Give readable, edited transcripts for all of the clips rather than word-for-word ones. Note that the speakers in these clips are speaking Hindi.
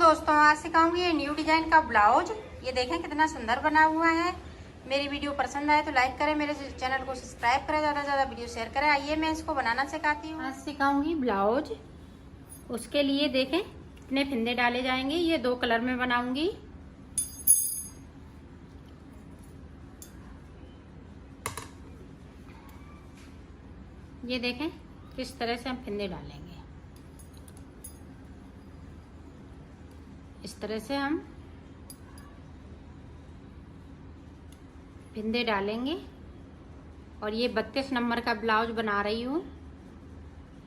दोस्तों, आज सिखाऊंगी ये न्यू डिजाइन का ब्लाउज। ये देखें कितना सुंदर बना हुआ है। मेरी वीडियो पसंद आए तो लाइक करें, मेरे चैनल को सब्सक्राइब करें, ज़्यादा से ज़्यादा वीडियो शेयर करें। आइए मैं इसको बनाना सिखाती हूँ। आज सिखाऊंगी ब्लाउज। उसके लिए देखें कितने फिंदे डाले जाएंगे। ये 2 कलर में बनाऊंगी। ये देखें किस तरह से हम फिंदे डालेंगे। इस तरह से हम फिंदे डालेंगे। और ये 32 नंबर का ब्लाउज बना रही हूँ।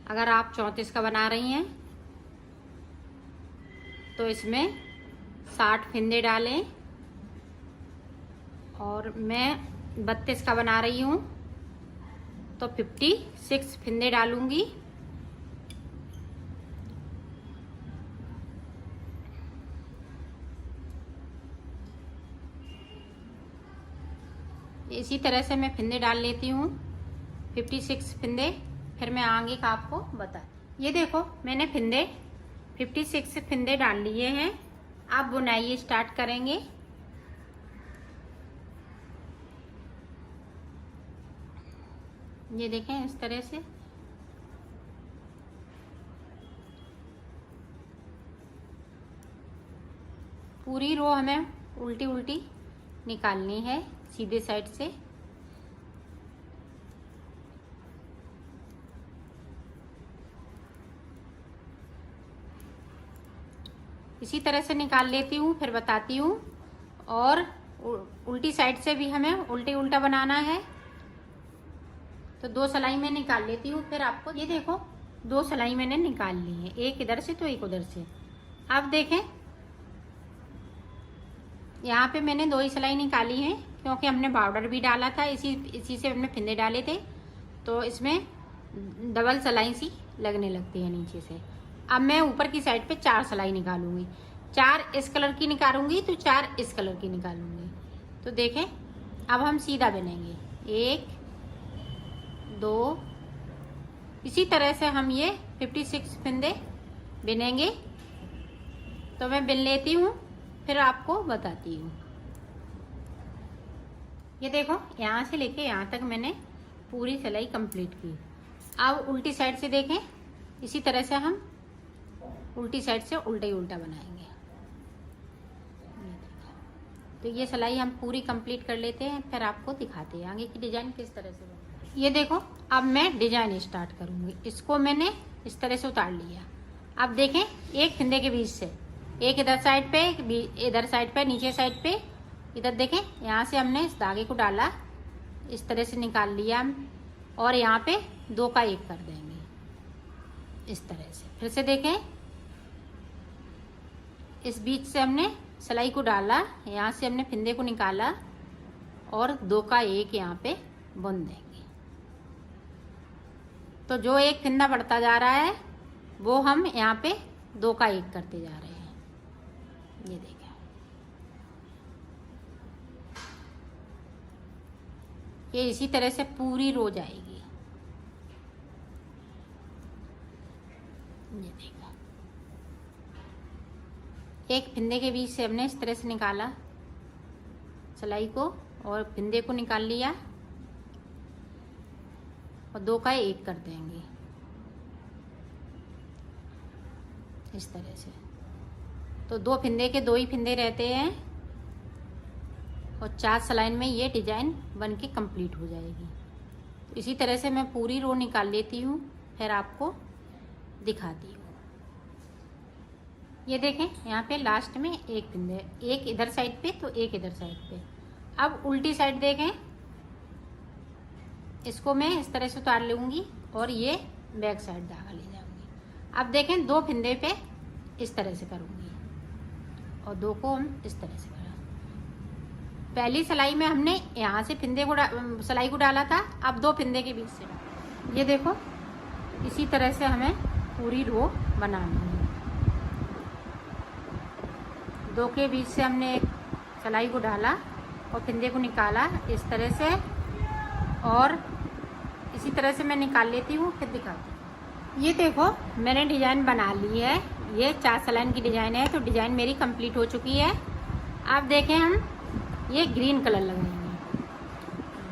अगर आप 34 का बना रही हैं तो इसमें 60 फिंदे डालें। और मैं 32 का बना रही हूँ तो 56 फिंदे डालूंगी। इसी तरह से मैं फिंदे डाल लेती हूँ 56 फिंदे। फिर मैं आगे का आपको बता। ये देखो मैंने 56 फिंदे डाल लिए हैं। अब बुनाई स्टार्ट करेंगे। ये देखें इस तरह से पूरी रो हमें उल्टी उल्टी निकालनी है सीधे साइड से। इसी तरह से निकाल लेती हूँ, फिर बताती हूँ। और उल्टी साइड से भी हमें उल्टी उल्टा बनाना है। तो 2 सिलाई में निकाल लेती हूँ। फिर आपको ये देखो 2 सिलाई मैंने निकाल ली है, एक इधर से तो एक उधर से। अब देखें यहाँ पे मैंने 2 ही सिलाई निकाली है क्योंकि हमने बॉर्डर भी डाला था। इसी से हमने फिंदे डाले थे तो इसमें डबल सिलाई सी लगने लगती है नीचे से। अब मैं ऊपर की साइड पे 4 सिलाई निकालूंगी। 4 इस कलर की निकालूंगी तो 4 इस कलर की निकालूंगी। तो देखें अब हम सीधा बुनेंगे 1 2। इसी तरह से हम ये 56 फिंदे बुनेंगे। तो मैं बुन लेती हूँ, फिर आपको बताती हूँ। ये देखो यहाँ से लेके यहाँ तक मैंने पूरी सिलाई कंप्लीट की। अब उल्टी साइड से देखें, इसी तरह से हम उल्टी साइड से उल्टा ही उल्टा बनाएंगे। तो ये सिलाई हम पूरी कंप्लीट कर लेते हैं, फिर आपको दिखाते हैं आगे की डिजाइन किस तरह से बनती है। ये देखो अब मैं डिजाइन स्टार्ट करूंगी। इसको मैंने इस तरह से उतार लिया। अब देखें एक फिंदे के बीच से, एक इधर साइड पे, इधर साइड पे, नीचे साइड पे, इधर देखें यहाँ से हमने इस धागे को डाला, इस तरह से निकाल लिया और यहाँ पे 2 का 1 कर देंगे इस तरह से। फिर से देखें इस बीच से हमने सिलाई को डाला, यहाँ से हमने फिंदे को निकाला और 2 का 1 यहाँ पे बुन देंगे। तो जो एक फिंदा बढ़ता जा रहा है वो हम यहाँ पे 2 का 1 करते जा रहे हैं। ये देखें ये इसी तरह से पूरी रो जाएगी। ये देखा एक फिंदे के बीच से हमने इस तरह से निकाला सिलाई को और फिंदे को निकाल लिया और 2 का 1 कर देंगे इस तरह से। तो 2 फिंदे के 2 ही फिंदे रहते हैं और 4 सिलाई में ये डिजाइन बन के कंप्लीट हो जाएगी। तो इसी तरह से मैं पूरी रो निकाल लेती हूँ, फिर आपको दिखाती हूँ। ये देखें यहाँ पे लास्ट में एक फिंदे, एक इधर साइड पे तो एक इधर साइड पे। अब उल्टी साइड देखें, इसको मैं इस तरह से उतार लूँगी और ये बैक साइड धागा ले जाऊँगी। अब देखें 2 फिंदे पे इस तरह से करूँगी और 2 को हम इस तरह से करें। पहली सिलाई में हमने यहाँ से फिंदे को सिलाई को डाला था, अब 2 फिंदे के बीच से। ये देखो इसी तरह से हमें पूरी रो बनानी है। 2 के बीच से हमने एक सिलाई को डाला और फिंदे को निकाला इस तरह से, और इसी तरह से मैं निकाल लेती हूँ, फिर दिखाती हूँ। ये देखो मैंने डिजाइन बना ली है। ये 4 सलाइन की डिजाइन है, तो डिजाइन मेरी कंप्लीट हो चुकी है। अब देखें हम ये ग्रीन कलर लगाएंगे।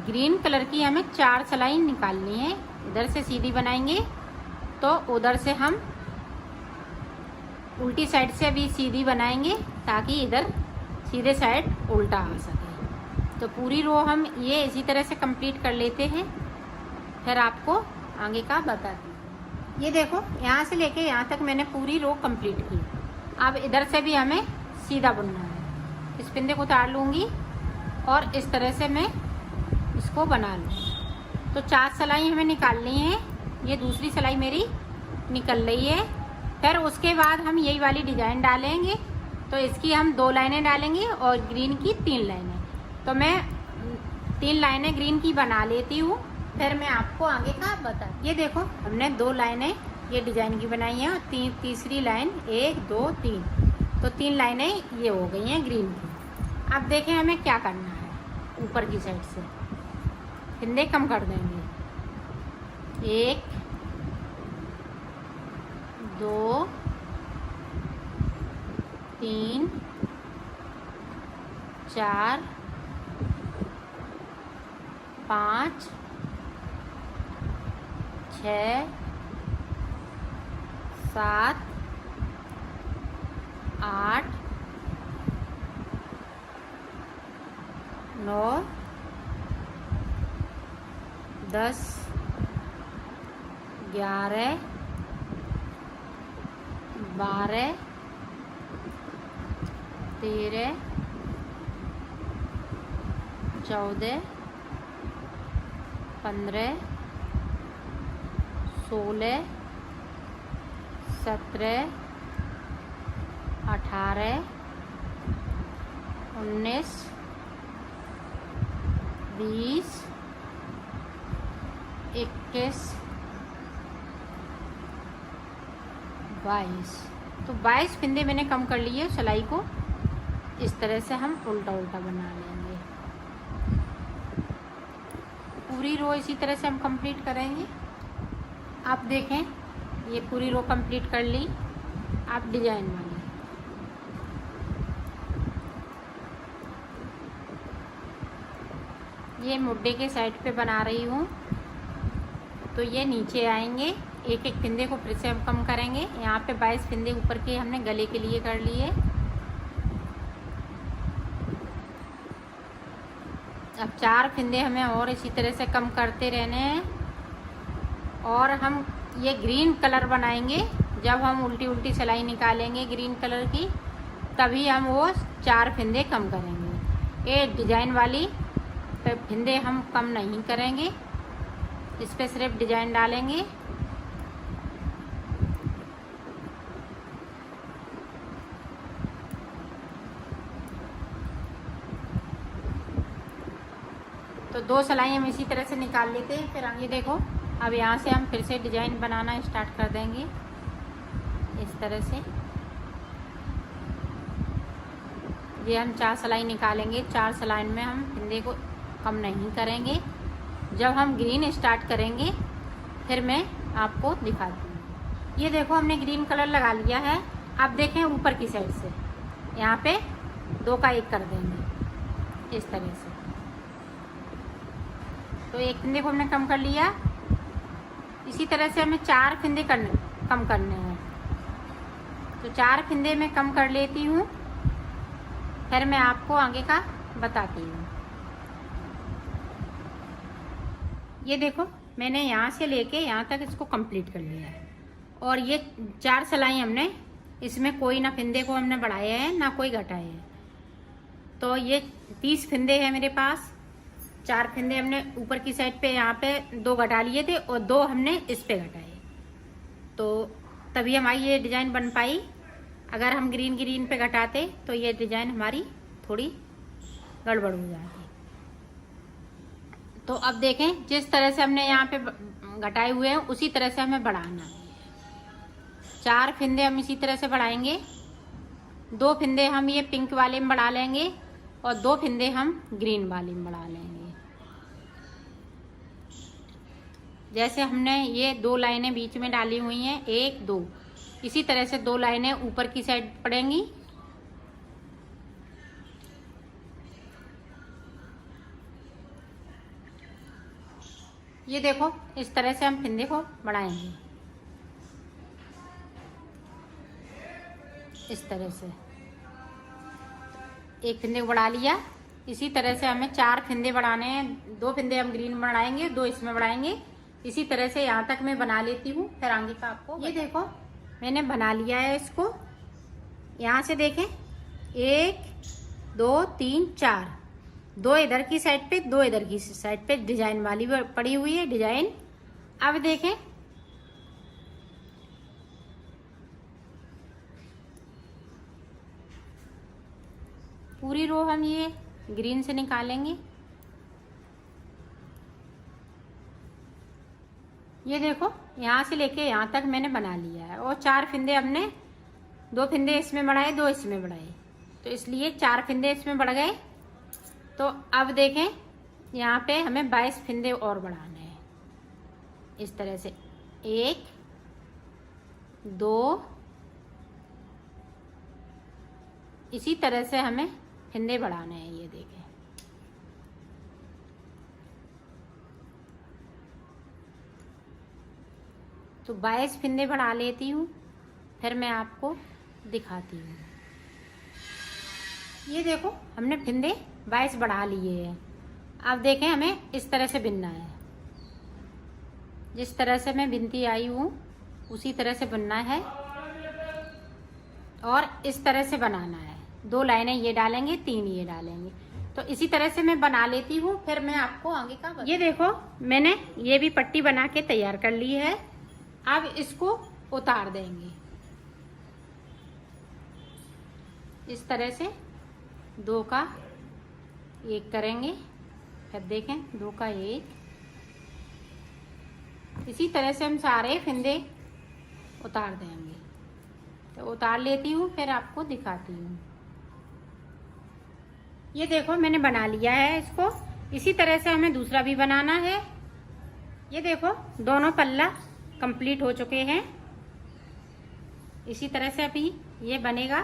ग्रीन कलर की हमें 4 सलाइन निकालनी है। इधर से सीधी बनाएंगे तो उधर से हम उल्टी साइड से भी सीधी बनाएंगे ताकि इधर सीधे साइड उल्टा आ सके। तो पूरी रो हम ये इसी तरह से कंप्लीट कर लेते हैं, फिर आपको आगे का बताती हूँ। ये देखो यहाँ से लेके यहाँ तक मैंने पूरी रो कंप्लीट की। अब इधर से भी हमें सीधा बुनना है। इस पिंदे को उतार लूँगी और इस तरह से मैं इसको बना लूँ। तो 4 सिलाई हमें निकालनी है। ये दूसरी सिलाई मेरी निकल रही है। फिर उसके बाद हम यही वाली डिजाइन डालेंगे। तो इसकी हम 2 लाइनें डालेंगे और ग्रीन की 3 लाइनें। तो मैं 3 लाइनें ग्रीन की बना लेती हूँ, फिर मैं आपको आगे का बता। ये देखो हमने 2 लाइनें ये डिजाइन की बनाई हैं और तीसरी लाइन 1 2 3, तो 3 लाइनें ये हो गई हैं ग्रीन की। अब देखें हमें क्या करना है। ऊपर की साइड से फिंदे कम कर देंगे। 1 2 3 4 5 6 7 8 9 10 11 12 13 14 15 16 17 18 19 20 21 22। तो 22 फिंदे मैंने कम कर लिए सिलाई को। इस तरह से हम उल्टा उल्टा बना लेंगे। पूरी रो इसी तरह से हम कंप्लीट करेंगे। आप देखें ये पूरी रो कंप्लीट कर ली। आप डिजाइन वाली ये मुड्डे के साइड पे बना रही हूँ। तो ये नीचे आएंगे, एक एक फिंदे को फिर से हम कम करेंगे। यहाँ पे 22 फिंदे ऊपर के हमने गले के लिए कर लिए। अब 4 फिंदे हमें और इसी तरह से कम करते रहने हैं। और हम ये ग्रीन कलर बनाएंगे। जब हम उल्टी उल्टी सिलाई निकालेंगे ग्रीन कलर की, तभी हम वो 4 फिंदे कम करेंगे। ये डिजाइन वाली पे फिंदे हम कम नहीं करेंगे, इस पे सिर्फ डिजाइन डालेंगे। तो 2 सिलाई हम इसी तरह से निकाल लेते हैं। फिर आगे देखो अब यहाँ से हम फिर से डिजाइन बनाना स्टार्ट कर देंगे इस तरह से। ये हम 4 सिलाई निकालेंगे। 4 सिलाई में हम फिंदे को कम नहीं करेंगे। जब हम ग्रीन स्टार्ट करेंगे फिर मैं आपको दिखाती हूँ। ये देखो हमने ग्रीन कलर लगा लिया है। अब देखें ऊपर की साइड से यहाँ पे 2 का 1 कर देंगे इस तरह से। तो एक फिंदे को हमने कम कर लिया। इसी तरह से हमें 4 फिंदे कम करने हैं। तो 4 फिंदे मैं कम कर लेती हूँ, फिर मैं आपको आगे का बताती हूँ। ये देखो मैंने यहाँ से लेके यहाँ तक इसको कंप्लीट कर लिया है। और ये 4 सिलाई हमने इसमें कोई ना फिंदे को हमने बढ़ाया है ना कोई घटाया है। तो ये 30 फिंदे हैं मेरे पास। 4 फिंदे हमने ऊपर की साइड पे यहाँ पे 2 घटा लिए थे और 2 हमने इस पे घटाए। तो तभी हमारी ये डिजाइन बन पाई। अगर हम ग्रीन पे घटाते तो ये डिजाइन हमारी थोड़ी गड़बड़ हो जाती। तो अब देखें जिस तरह से हमने यहाँ पे घटाए हुए हैं उसी तरह से हमें बढ़ाना है। 4 फिंदे हम इसी तरह से बढ़ाएंगे। 2 फिंदे हम ये पिंक वाले में बढ़ा लेंगे और 2 फिंदे हम ग्रीन वाले में बढ़ा लेंगे। जैसे हमने ये 2 लाइनें बीच में डाली हुई हैं 1 2, इसी तरह से 2 लाइनें ऊपर की साइड पड़ेंगी। ये देखो इस तरह से हम फिंदे को बढ़ाएंगे, इस तरह से एक फिंदे को बढ़ा लिया। इसी तरह से हमें 4 फिंदे बढ़ाने हैं। 2 फिंदे हम ग्रीन बढ़ाएंगे, 2 इसमें बढ़ाएंगे। इसी तरह से यहाँ तक मैं बना लेती हूँ, फिर आगे का आपको। ये देखो मैंने बना लिया है इसको। यहाँ से देखें 1 2 3 4, 2 इधर की साइड पे, 2 इधर की साइड पे डिजाइन वाली पड़ी हुई है डिजाइन। अब देखें पूरी रो हम ये ग्रीन से निकालेंगे। ये देखो यहाँ से लेके यहाँ तक मैंने बना लिया है, और 4 फिंदे हमने 2 फिंदे इसमें बढ़ाए, 2 इसमें बढ़ाए, तो इसलिए 4 फिंदे इसमें बढ़ गए। तो अब देखें यहाँ पे हमें 22 फिंदे और बढ़ाने हैं। इस तरह से 1 2, इसी तरह से हमें फिंदे बढ़ाने हैं। ये देखें तो 22 फिंदे बढ़ा लेती हूँ, फिर मैं आपको दिखाती हूँ। ये देखो हमने फिंदे 22 बढ़ा लिए हैं। अब देखें हमें इस तरह से बिनना है, जिस तरह से मैं बिनती आई हूँ उसी तरह से बनना है, और इस तरह से बनाना है। 2 लाइनें ये डालेंगे, 3 ये डालेंगे। तो इसी तरह से मैं बना लेती हूँ, फिर मैं आपको आगे का ये देखो मैंने ये भी पट्टी बना के तैयार कर ली है। अब इसको उतार देंगे इस तरह से, 2 का 1 करेंगे, फिर देखें 2 का 1। इसी तरह से हम सारे फिंदे उतार देंगे। तो उतार लेती हूँ, फिर आपको दिखाती हूँ। ये देखो मैंने बना लिया है इसको। इसी तरह से हमें दूसरा भी बनाना है। ये देखो दोनों पल्ला कंप्लीट हो चुके हैं। इसी तरह से अभी ये बनेगा।